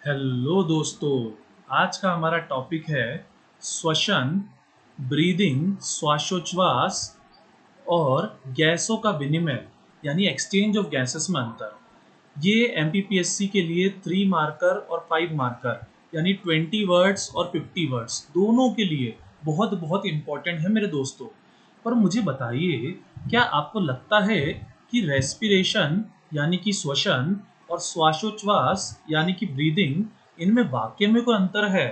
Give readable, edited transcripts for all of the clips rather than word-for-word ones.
Hello दोस्तों। आज का हमारा टॉपिक है श्वसन, ब्रीदिंग, श्वासोच्छ्वास और गैसों का विनिमय यानी एक्सचेंज ऑफ गैसेस में अंतर। ये एमपीपीएससी के लिए 3 मार्कर और 5 मार्कर यानी 20 वर्ड्स और 50 वर्ड्स दोनों के लिए बहुत बहुत इम्पोर्टेंट है मेरे दोस्तों। पर मुझे बताइए, क्या आपको लगता है कि रेस्पिरेशन यानी कि श्वसन और श्वासोच्छ्वास यानी कि ब्रीदिंग, इनमें वाकई में कोई अंतर है?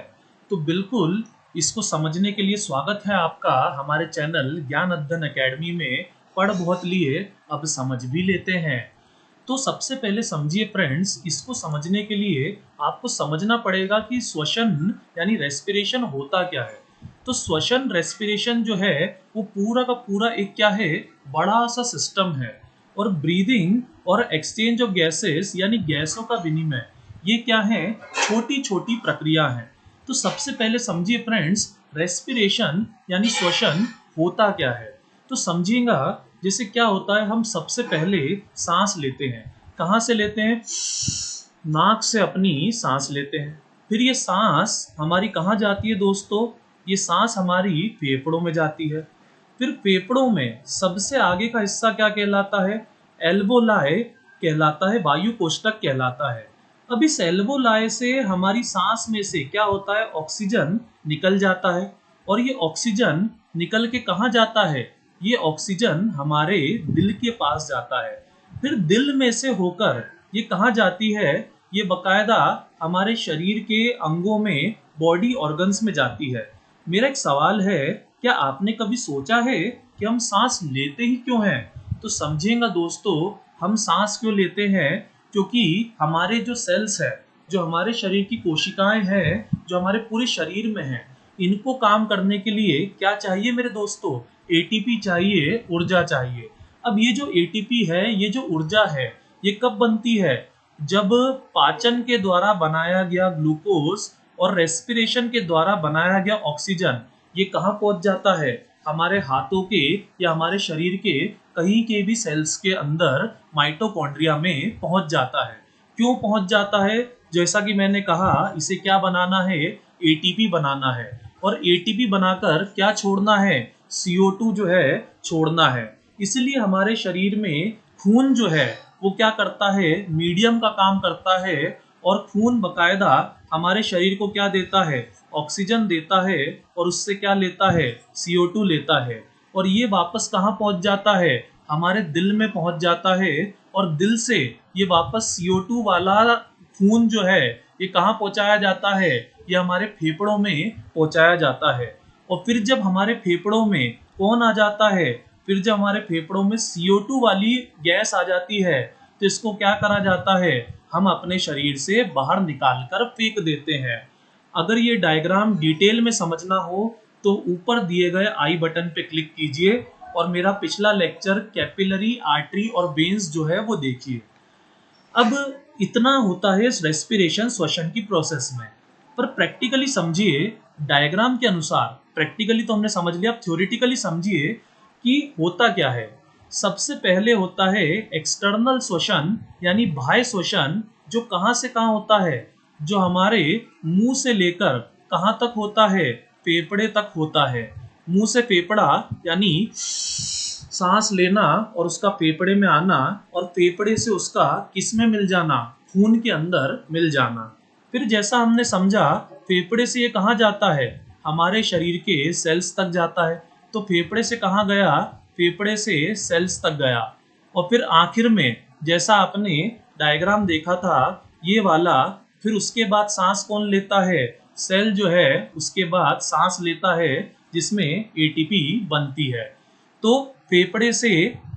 तो बिल्कुल, इसको समझने के लिए स्वागत है आपका हमारे चैनल ज्ञान अध्ययन एकेडमी में। पढ़ बहुत लिए, अब समझ भी लेते हैं। तो सबसे पहले समझिए फ्रेंड्स, इसको समझने के लिए आपको समझना पड़ेगा कि श्वसन यानी रेस्पिरेशन होता क्या है। तो श्वसन रेस्पिरेशन जो है वो पूरा का पूरा एक क्या है, बड़ा सा सिस्टम है। और ब्रीदिंग और एक्सचेंज ऑफ गैसेस यानी गैसों का विनिमय, ये क्या है, छोटी छोटी प्रक्रिया है। तो सबसे पहले समझिए फ्रेंड्स, रेस्पिरेशन यानी श्वसन होता क्या है। तो समझिएगा, जैसे क्या होता है, हम सबसे पहले सांस लेते हैं। कहाँ से लेते हैं? नाक से अपनी सांस लेते हैं। फिर ये सांस हमारी कहाँ जाती है दोस्तों? ये सांस हमारी फेफड़ों में जाती है। फिर फेफड़ों में सबसे आगे का हिस्सा क्या कहलाता है? एल्वोलाई कहलाता है, वायु कोष्ठक कहलाता है। अब इस एल्वोलाई से हमारी सांस में से क्या होता है, ऑक्सीजन निकल जाता है। और ये ऑक्सीजन निकल के कहाँ जाता है? ये ऑक्सीजन हमारे दिल के पास जाता है। फिर दिल में से होकर ये कहाँ जाती है? ये बकायदा हमारे शरीर के अंगों में, बॉडी ऑर्गन्स में जाती है। मेरा एक सवाल है, क्या आपने कभी सोचा है कि हम सांस लेते ही क्यों हैं? तो समझेंगे दोस्तों, हम सांस क्यों लेते हैं, क्योंकि हमारे जो सेल्स है, जो हमारे शरीर की कोशिकाएं हैं, जो हमारे पूरे शरीर में हैं, इनको काम करने के लिए क्या चाहिए मेरे दोस्तों? एटीपी चाहिए, ऊर्जा चाहिए। अब ये जो एटीपी है, ये जो ऊर्जा है, ये कब बनती है? जब पाचन के द्वारा बनाया गया ग्लूकोज और रेस्पिरेशन के द्वारा बनाया गया ऑक्सीजन, ये कहाँ पहुंच जाता है? हमारे हाथों के या हमारे शरीर के कहीं के भी सेल्स के अंदर, माइटोकॉन्ड्रिया में पहुंच जाता है। क्यों पहुंच जाता है? जैसा कि मैंने कहा, इसे क्या बनाना है? एटीपी बनाना है। और एटीपी बनाकर क्या छोड़ना है? CO2 जो है छोड़ना है। इसलिए हमारे शरीर में खून जो है वो क्या करता है, मीडियम का काम करता है। और खून बकायदा हमारे शरीर को क्या देता है? ऑक्सीजन देता है। और उससे क्या लेता है? CO2 लेता है। और ये वापस कहाँ पहुंच जाता है? हमारे दिल में पहुंच जाता है। और दिल से ये वापस CO2 वाला खून जो है, ये कहाँ पहुंचाया जाता है? ये हमारे फेफड़ों में पहुंचाया जाता है। और फिर जब हमारे फेफड़ों में कौन आ जाता है? फिर जब हमारे फेफड़ों में CO2 वाली गैस आ जाती है, तो इसको क्या करा जाता है? हम अपने शरीर से बाहर निकाल कर फेंक देते हैं। अगर ये डायग्राम डिटेल में समझना हो तो ऊपर दिए गए आई बटन पे क्लिक कीजिए और मेरा पिछला लेक्चर कैपिलरी, आर्टरी और वेन्स जो है वो देखिए। अब इतना होता है रेस्पिरेशन, श्वसन की प्रोसेस में। पर प्रैक्टिकली समझिए, डायग्राम के अनुसार। प्रैक्टिकली तो हमने समझ लिया, अब थ्योरेटिकली समझिए कि होता क्या है। सबसे पहले होता है एक्सटर्नल श्वसन यानी बाह्य श्वसन, जो कहाँ से कहाँ होता है? जो हमारे मुंह से लेकर कहाँ तक होता है? फेफड़े तक होता है। मुंह से फेफड़ा यानी सांस लेना और उसका फेफड़े में आना, और फेफड़े से उसका किस में मिल जाना? खून के अंदर मिल जाना। फिर जैसा हमने समझा, फेफड़े से ये कहाँ जाता है? हमारे शरीर के सेल्स तक जाता है। तो फेफड़े से कहाँ गया? फेफड़े से सेल्स तक गया। और फिर आखिर में जैसा आपने डायग्राम देखा था ये वाला, फिर उसके बाद सांस कौन लेता है? सेल जो है उसके बाद सांस लेता है, जिसमें एटीपी बनती है। तो फेफड़े से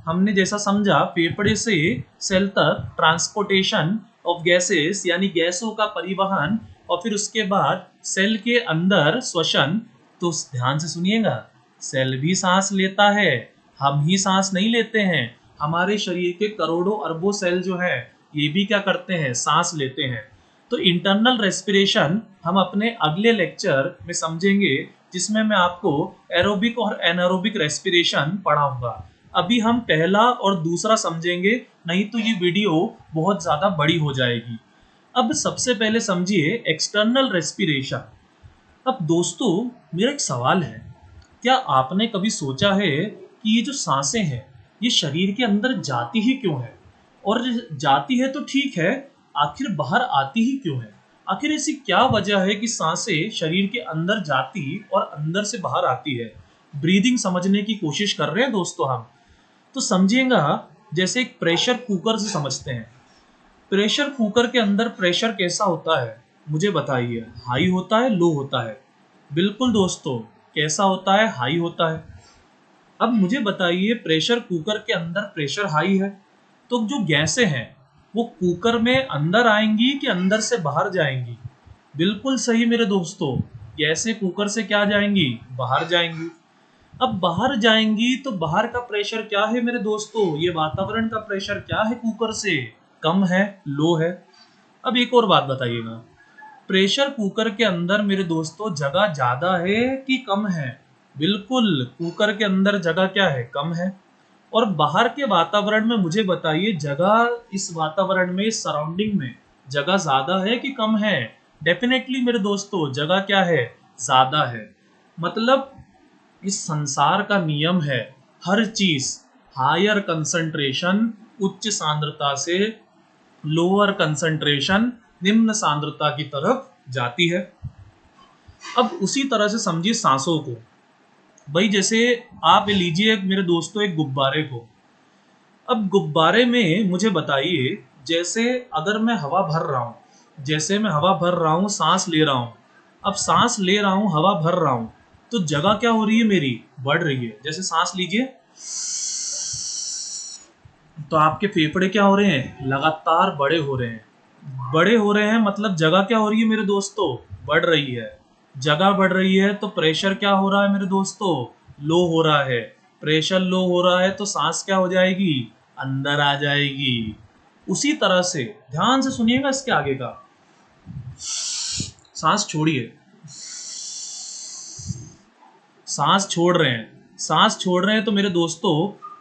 हमने जैसा समझा, फेफड़े से सेल तक ट्रांसपोर्टेशन ऑफ गैसेस यानी गैसों का परिवहन, और फिर उसके बाद सेल के अंदर श्वसन। तो ध्यान से सुनिएगा, सेल भी सांस लेता है, हम ही सांस नहीं लेते हैं। हमारे शरीर के करोड़ों अरबों सेल जो है, ये भी क्या करते हैं? सांस लेते हैं। तो इंटरनल रेस्पिरेशन हम अपने अगले लेक्चर में समझेंगे, जिसमें मैं आपको एरोबिक और एनारोबिक रेस्पिरेशन पढ़ाऊंगा। अभी हम पहला और दूसरा समझेंगे, नहीं तो ये वीडियो बहुत ज़्यादा बड़ी हो जाएगी। अब सबसे पहले समझिए एक्सटर्नल रेस्पिरेशन। अब दोस्तों, मेरा एक सवाल है, क्या आपने कभी सोचा है कि ये जो सांसें हैं ये शरीर के अंदर जाती ही क्यों है? और जाती है तो ठीक है, आखिर बाहर आती ही क्यों है? आखिर ऐसी क्या वजह है कि सांसें शरीर के अंदर जाती और अंदर से बाहर आती है? ब्रीदिंग समझने की कोशिश कर रहे हैं दोस्तों हम। तो समझिएगा, जैसे एक प्रेशर कुकर से समझते हैं। प्रेशर कुकर के अंदर प्रेशर कैसा होता है मुझे बताइए, हाई होता है, लो होता है? बिल्कुल दोस्तों, कैसा होता है? हाई होता है। अब मुझे बताइए, प्रेशर कुकर के अंदर प्रेशर हाई है तो जो गैसें हैं वो कुकर में अंदर आएंगी कि अंदर से बाहर जाएंगी? बिल्कुल सही मेरे दोस्तों, गैसें कुकर से क्या जाएंगी? बाहर जाएंगी। अब बाहर जाएंगी तो बाहर का प्रेशर क्या है मेरे दोस्तों? ये वातावरण का प्रेशर क्या है कुकर से? कम है, लो है? अब एक और बात बताइएगा, प्रेशर कुकर के अंदर मेरे दोस्तों जगह ज्यादा है कि कम है? बिल्कुल, कुकर के अंदर जगह क्या है? कम है। और बाहर के वातावरण में मुझे बताइए, जगह इस वातावरण में, इस सराउंडिंग में जगह ज्यादा है कि कम है? डेफिनेटली मेरे दोस्तों, जगह क्या है? ज्यादा है। मतलब इस संसार का नियम है, हर चीज हायर कंसंट्रेशन, उच्च सांद्रता से लोअर कंसंट्रेशन, निम्न सांद्रता की तरफ जाती है। अब उसी तरह से समझिए सांसों को। भाई जैसे आप लीजिए मेरे दोस्तों एक गुब्बारे को। अब गुब्बारे में मुझे बताइए, जैसे अगर मैं हवा भर रहा हूँ, जैसे मैं हवा भर रहा हूँ, सांस ले रहा हूँ। अब सांस ले रहा हूँ, हवा भर रहा हूँ, तो जगह क्या हो रही है मेरी? बढ़ रही है। जैसे सांस लीजिए तो आपके फेफड़े क्या हो रहे हैं? लगातार बड़े हो रहे हैं। बड़े हो रहे हैं मतलब जगह क्या हो रही है मेरे दोस्तों? बढ़ रही है। जगह बढ़ रही है तो प्रेशर क्या हो रहा है मेरे दोस्तों? लो हो रहा है। प्रेशर लो हो रहा है तो सांस क्या हो जाएगी? अंदर आ जाएगी। उसी तरह से ध्यान से सुनिएगा इसके आगे का। सांस छोड़िए, सांस छोड़ रहे हैं, सांस छोड़ रहे हैं तो मेरे दोस्तों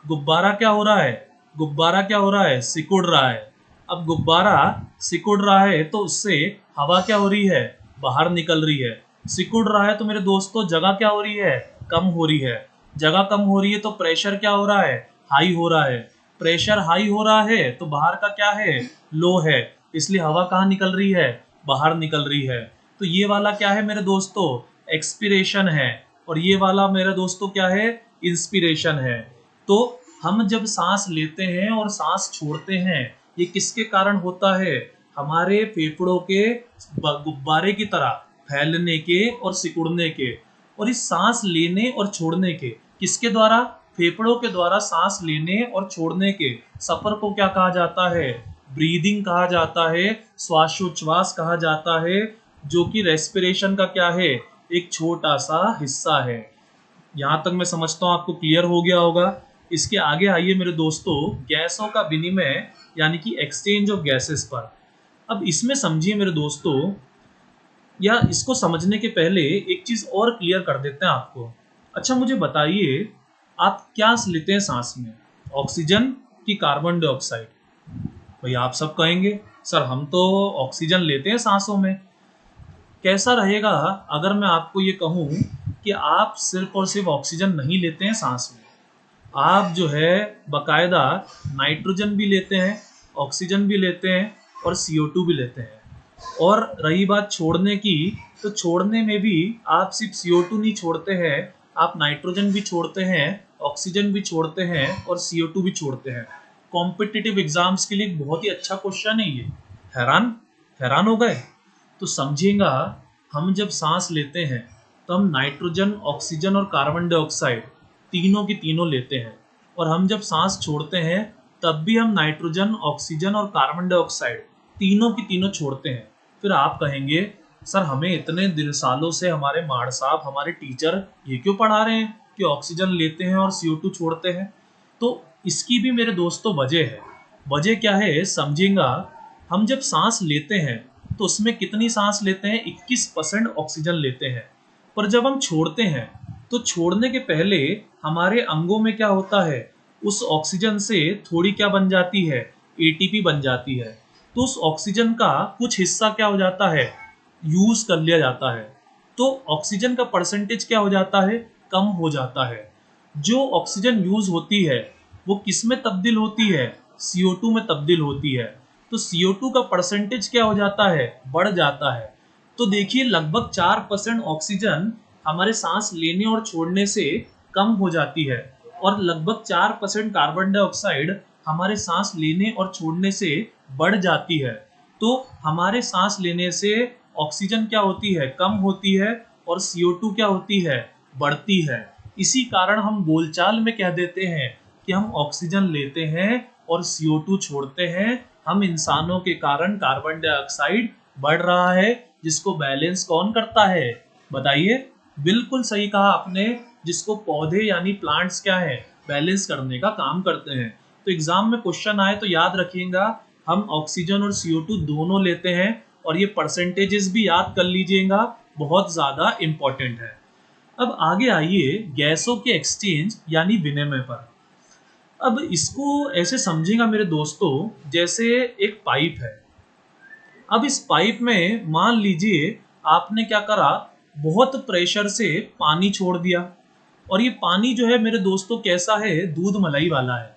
गुब्बारा क्या हो रहा है? गुब्बारा क्या हो रहा है? सिकुड़ रहा है। अब गुब्बारा सिकुड़ रहा है तो उससे हवा क्या हो रही है? बाहर निकल रही है। सिकुड़ रहा है तो मेरे दोस्तों जगह क्या हो रही है? कम हो रही है। जगह कम हो रही है तो प्रेशर क्या हो रहा है? हाई हो रहा है। प्रेशर हाई हो रहा है तो बाहर का क्या है? लो है। इसलिए हवा कहाँ निकल रही है? बाहर निकल रही है। तो ये वाला क्या है मेरे दोस्तों? एक्सपिरेशन है। और ये वाला मेरे दोस्तों क्या है? इंस्पिरेशन है। तो हम जब सांस लेते हैं और सांस छोड़ते हैं, ये किसके कारण होता है? हमारे फेफड़ों के गुब्बारे की तरह फैलने के और सिकुड़ने के। और इस सांस लेने और छोड़ने के किसके द्वारा? फेफड़ों के द्वारा सांस लेने और छोड़ने के सफर को क्या कहा जाता है? ब्रीदिंग कहा जाता है, श्वासोच्छ्वास कहा जाता है, जो कि रेस्पिरेशन का क्या है? एक छोटा सा हिस्सा है। यहाँ तक मैं समझता हूँ आपको क्लियर हो गया होगा। इसके आगे आइए मेरे दोस्तों, गैसों का विनिमय यानी कि एक्सचेंज ऑफ गैसेस पर। अब इसमें समझिए मेरे दोस्तों, या इसको समझने के पहले एक चीज और क्लियर कर देते हैं आपको। अच्छा मुझे बताइए, आप क्या लेते हैं सांस में? ऑक्सीजन कि कार्बन डाइऑक्साइड? भाई आप सब कहेंगे सर हम तो ऑक्सीजन लेते हैं सांसों में। कैसा रहेगा अगर मैं आपको ये कहूँ कि आप सिर्फ और सिर्फ ऑक्सीजन नहीं लेते हैं सांस में, आप जो है बकायदा नाइट्रोजन भी लेते हैं, ऑक्सीजन भी लेते हैं और CO2 भी लेते हैं। और रही बात छोड़ने की, तो छोड़ने में भी आप सिर्फ CO2 नहीं छोड़ते हैं, आप नाइट्रोजन भी छोड़ते हैं, ऑक्सीजन भी छोड़ते हैं और CO2 भी छोड़ते हैं। कॉम्पिटिटिव एग्जाम्स के लिए एक बहुत ही अच्छा क्वेश्चन है ये। हैरान हैरान हो गए? तो समझिएगा, हम जब सांस लेते हैं तो हम नाइट्रोजन, ऑक्सीजन और कार्बन डाइऑक्साइड तीनों की तीनों लेते हैं। और हम जब सांस छोड़ते हैं तब भी हम नाइट्रोजन, ऑक्सीजन और कार्बन डाइऑक्साइड तीनों की तीनों छोड़ते हैं। फिर आप कहेंगे सर हमें इतने दिन सालों से हमारे माड़ साहब, हमारे टीचर ये क्यों पढ़ा रहे हैं कि ऑक्सीजन लेते हैं और CO2 छोड़ते हैं? तो इसकी भी मेरे दोस्तों वजह है। वजह क्या है समझिएगा, हम जब सांस लेते हैं तो उसमें कितनी सांस लेते हैं? 21% ऑक्सीजन लेते हैं। पर जब हम छोड़ते हैं तो छोड़ने के पहले हमारे अंगों में क्या होता है? उस ऑक्सीजन से थोड़ी क्या बन जाती है? ATP बन जाती है। तो उस ऑक्सीजन का कुछ हिस्सा क्या हो जाता है, यूज कर लिया जाता है, तो ऑक्सीजन का परसेंटेज क्या हो जाता है, कम हो जाता है। जो ऑक्सीजन यूज होती है वो किस में तब्दील होती है, CO2 में तब्दील होती है। तो CO2 का परसेंटेज क्या हो जाता है, बढ़ जाता है। तो देखिए लगभग 4% ऑक्सीजन हमारे सांस लेने और छोड़ने से कम हो जाती है और लगभग 4% कार्बन डाइऑक्साइड हमारे सांस लेने और छोड़ने से बढ़ जाती है। तो हमारे सांस लेने से ऑक्सीजन क्या होती है, कम होती है और CO2 क्या होती है, बढ़ती है। इसी कारण हम बोलचाल में कह देते हैं कि हम ऑक्सीजन लेते हैं और CO2 छोड़ते हैं। हम इंसानों के कारण कार्बन डाइऑक्साइड बढ़ रहा है, जिसको बैलेंस कौन करता है, बताइए। बिल्कुल सही कहा आपने, जिसको पौधे यानी प्लांट्स क्या है, बैलेंस करने का काम करते हैं। तो एग्जाम में क्वेश्चन आए तो याद रखिएगा, हम ऑक्सीजन और CO2 दोनों लेते हैं और ये परसेंटेजेस भी याद कर लीजिएगा, बहुत ज्यादा इंपॉर्टेंट है। अब आगे आइए गैसों के एक्सचेंज यानी विनिमय पर। अब इसको ऐसे समझेगा मेरे दोस्तों, जैसे एक पाइप है। अब इस पाइप में मान लीजिए आपने क्या करा, बहुत प्रेशर से पानी छोड़ दिया और ये पानी जो है मेरे दोस्तों कैसा है, दूध मलाई वाला है,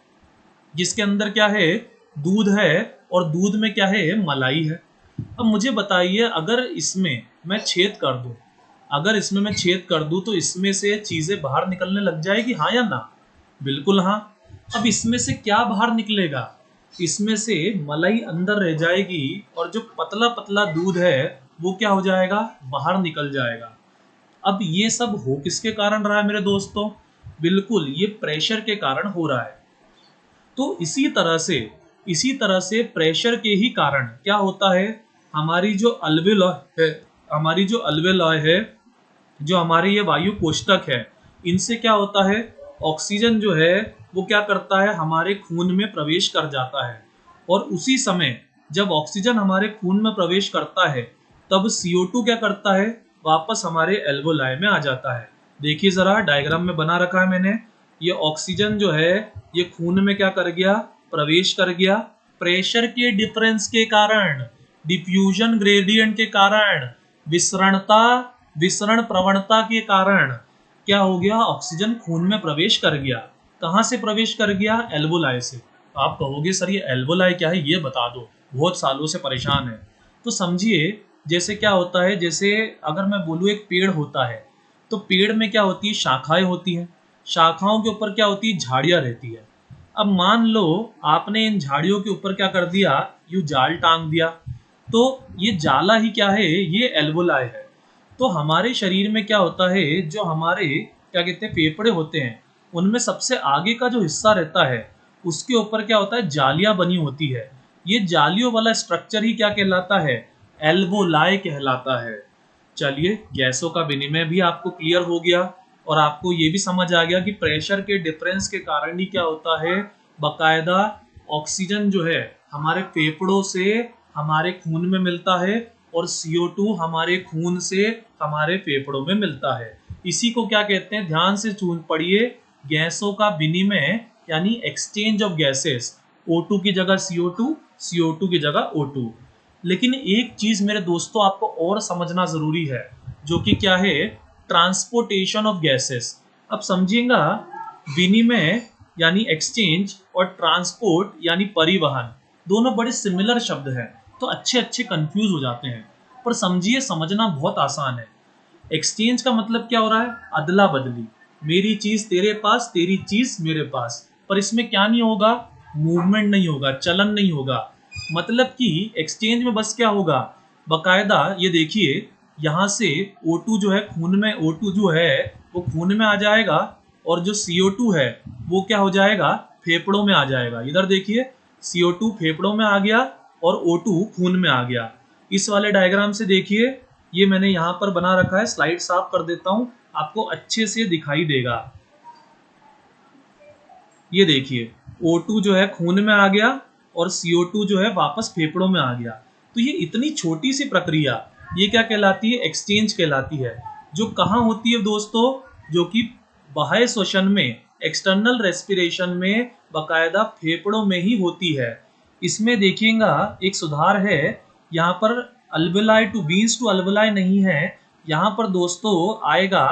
जिसके अंदर क्या है, दूध है और दूध में क्या है, मलाई है। अब मुझे बताइए अगर इसमें मैं छेद कर दूं, अगर इसमें मैं छेद कर दूं तो इसमें से चीजें बाहर निकलने लग जाएगी, हाँ या ना, बिल्कुल हाँ। अब इसमें से क्या बाहर निकलेगा, इसमें से मलाई अंदर रह जाएगी और जो पतला पतला दूध है वो क्या हो जाएगा, बाहर निकल जाएगा। अब ये सब हो किसके कारण रहा है मेरे दोस्तों, बिल्कुल ये प्रेशर के कारण हो रहा है। तो इसी तरह से प्रेशर के ही कारण क्या होता है, हमारी जो अल्वेलॉय है, हमारी जो अल्वेलॉय है, जो हमारे ये वायु कोष्ठक है, इनसे क्या होता है, ऑक्सीजन जो है वो क्या करता है, हमारे खून में प्रवेश कर जाता है और उसी समय जब ऑक्सीजन हमारे खून में प्रवेश करता है तब CO2 क्या करता है, वापस हमारे एल्वोलाई में आ जाता है। देखिए जरा डायग्राम में बना रखा है मैंने, ये ऑक्सीजन जो है ये खून में क्या कर गया, प्रवेश कर गया। प्रेशर के डिफरेंस के कारण, डिफ्यूजन ग्रेडियंट के कारण, विसरणता विसरण प्रवणता के कारण क्या हो गया, ऑक्सीजन खून में प्रवेश कर गया। कहाँ से प्रवेश कर गया, एल्वोलाई से। आप कहोगे सर ये एल्वोलाई क्या है, ये बता दो, बहुत सालों से परेशान है। तो समझिए जैसे क्या होता है, जैसे अगर मैं बोलूँ एक पेड़ होता है, तो पेड़ में क्या होती है, शाखाएं होती हैं, शाखाओं के ऊपर क्या होती है, झाड़ियाँ रहती है। अब मान लो आपने इन झाड़ियों के ऊपर क्या कर दिया, यूं जाल टांग दिया, तो ये जाला ही क्या है, ये एल्वोलाई है। तो हमारे शरीर में क्या होता है, जो हमारे क्या कहते हैं फेफड़े होते हैं, उनमें सबसे आगे का जो हिस्सा रहता है उसके ऊपर क्या होता है, जालियां बनी होती है। ये जालियों वाला स्ट्रक्चर ही क्या कहलाता है, एल्वोलाई कहलाता है। चलिए गैसों का विनिमय भी आपको क्लियर हो गया और आपको ये भी समझ आ गया कि प्रेशर के डिफरेंस के कारण ही क्या होता है, बकायदा ऑक्सीजन जो है हमारे फेफड़ों से हमारे खून में मिलता है और CO2 हमारे खून से हमारे फेफड़ों में मिलता है। इसी को क्या कहते हैं, ध्यान से चुन पढ़िए, गैसों का विनिमय यानी एक्सचेंज ऑफ गैसेस। O2 की जगह CO2, CO2 की जगह O2। लेकिन एक चीज मेरे दोस्तों आपको और समझना जरूरी है, जो कि क्या है, ट्रांसपोर्टेशन ऑफ गैसेस। अब समझिएगा, विनिमय यानी एक्सचेंज और ट्रांसपोर्ट यानी परिवहन, दोनों बड़े सिमिलर शब्द हैं, तो अच्छे अच्छे कंफ्यूज हो जाते हैं, पर समझिए समझना बहुत आसान है। एक्सचेंज का मतलब क्या हो रहा है, अदला बदली, मेरी चीज तेरे पास, तेरी चीज मेरे पास, पर इसमें क्या नहीं होगा, मूवमेंट नहीं होगा, चलन नहीं होगा। मतलब कि एक्सचेंज में बस क्या होगा, बकायदा ये देखिए यहाँ से O2 जो है खून में, O2 जो है वो खून में आ जाएगा और जो CO2 है वो क्या हो जाएगा, फेफड़ों में आ जाएगा। इधर देखिए CO2 फेफड़ों में आ गया और O2 खून में आ गया। इस वाले डायग्राम से देखिए, ये मैंने यहाँ पर बना रखा है, स्लाइड साफ कर देता हूँ, आपको अच्छे से दिखाई देगा। ये देखिए O2 जो है खून में आ गया और CO2 जो है वापस फेफड़ों में आ गया। तो ये इतनी छोटी सी प्रक्रिया, ये क्या कहलाती है, एक्सचेंज कहलाती है। जो कहाँ होती है दोस्तों, जो कि बाह्य श्वसन में, एक्सटर्नल रेस्पिरेशन में, बकायदा फेफड़ों में ही होती है। इसमें देखिएगा एक सुधार है, यहाँ पर अल्वेलाई टू वीन्स टू अल्वेलाई नहीं है, यहाँ पर दोस्तों आएगा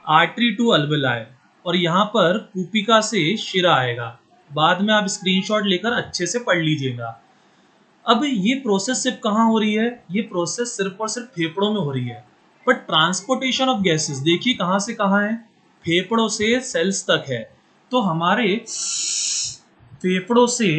आर्टरी टू अल्वेलाई, और यहाँ पर कूपिका से शिरा आएगा। बाद में आप स्क्रीनशॉट लेकर अच्छे से पढ़ लीजिएगा। अब ये प्रोसेस सिर्फ कहाँ हो रही है, ये प्रोसेस सिर्फ और सिर्फ फेफड़ों में हो रही है। बट ट्रांसपोर्टेशन ऑफ गैसेस देखिए कहाँ से कहाँ है, फेफड़ों से सेल्स तक है। तो हमारे फेफड़ों से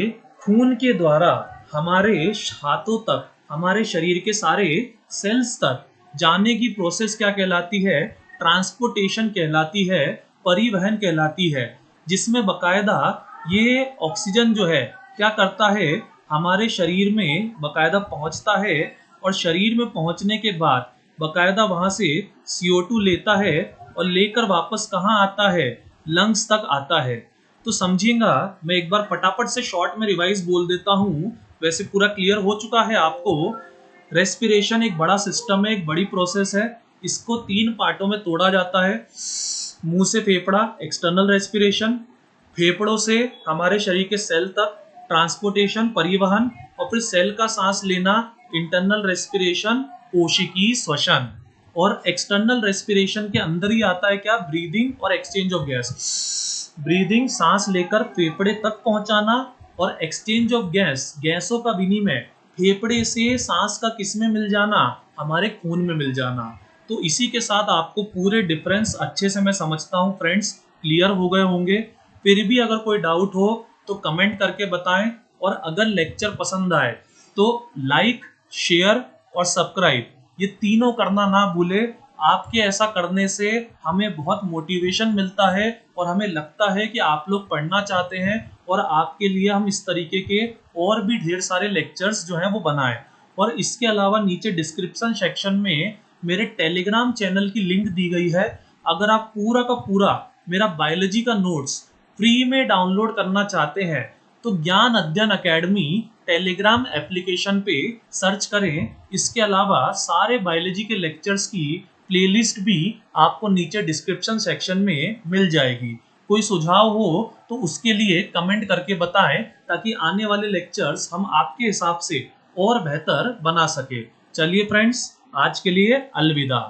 खून के द्वारा हमारे हाथों तक, हमारे शरीर के सारे सेल्स तक जाने की प्रोसेस क्या कहलाती है, ट्रांसपोर्टेशन कहलाती है, परिवहन कहलाती है, जिसमें बकायदा ये ऑक्सीजन जो है क्या करता है, हमारे शरीर में बकायदा पहुंचता है, और शरीर में पहुंचने के बाद बकायदा वहां से CO2 लेता है और लेकर वापस कहाँ आता है, लंग्स तक आता है। तो समझिएगा, मैं एक बार फटाफट से शॉर्ट में रिवाइज बोल देता हूँ, वैसे पूरा क्लियर हो चुका है आपको। रेस्पिरेशन एक बड़ा सिस्टम है, एक बड़ी प्रोसेस है। इसको 3 पार्टों में तोड़ा जाता है। मुंह से फेफड़ा एक्सटर्नल रेस्पिरेशन, फेफड़ों से हमारे शरीर के सेल तक ट्रांसपोर्टेशन परिवहन, और फिर सेल का सांस लेना इंटरनल रेस्पिरेशन कोशिकीय श्वसन, और एक्सटर्नल रेस्पिरेशन के अंदर ही आता है क्या, ब्रीदिंग और एक्सचेंज ऑफ गैस। ब्रीदिंग सांस लेकर फेफड़े तक पहुंचाना, और एक्सचेंज ऑफ गैस गैसों का विनिमय फेफड़े से सांस का किस में मिल जाना, हमारे खून में मिल जाना। तो इसी के साथ आपको पूरे डिफरेंस अच्छे से मैं समझता हूँ फ्रेंड्स क्लियर हो गए होंगे। फिर भी अगर कोई डाउट हो तो कमेंट करके बताएं, और अगर लेक्चर पसंद आए तो लाइक शेयर और सब्सक्राइब ये तीनों करना ना भूले। आपके ऐसा करने से हमें बहुत मोटिवेशन मिलता है, और हमें लगता है कि आप लोग पढ़ना चाहते हैं, और आपके लिए हम इस तरीके के और भी ढेर सारे लेक्चर्स जो हैं वो बनाएं। और इसके अलावा नीचे डिस्क्रिप्शन सेक्शन में मेरे टेलीग्राम चैनल की लिंक दी गई है। अगर आप पूरा का पूरा मेरा बायोलॉजी का नोट्स फ्री में डाउनलोड करना चाहते हैं तो ज्ञान अध्ययन अकेडमी टेलीग्राम एप्लीकेशन पे सर्च करें। इसके अलावा सारे बायोलॉजी के लेक्चर्स की प्लेलिस्ट भी आपको नीचे डिस्क्रिप्शन सेक्शन में मिल जाएगी। कोई सुझाव हो तो उसके लिए कमेंट करके बताएं, ताकि आने वाले लेक्चर्स हम आपके हिसाब से और बेहतर बना सके। चलिए फ्रेंड्स, आज के लिए अलविदा।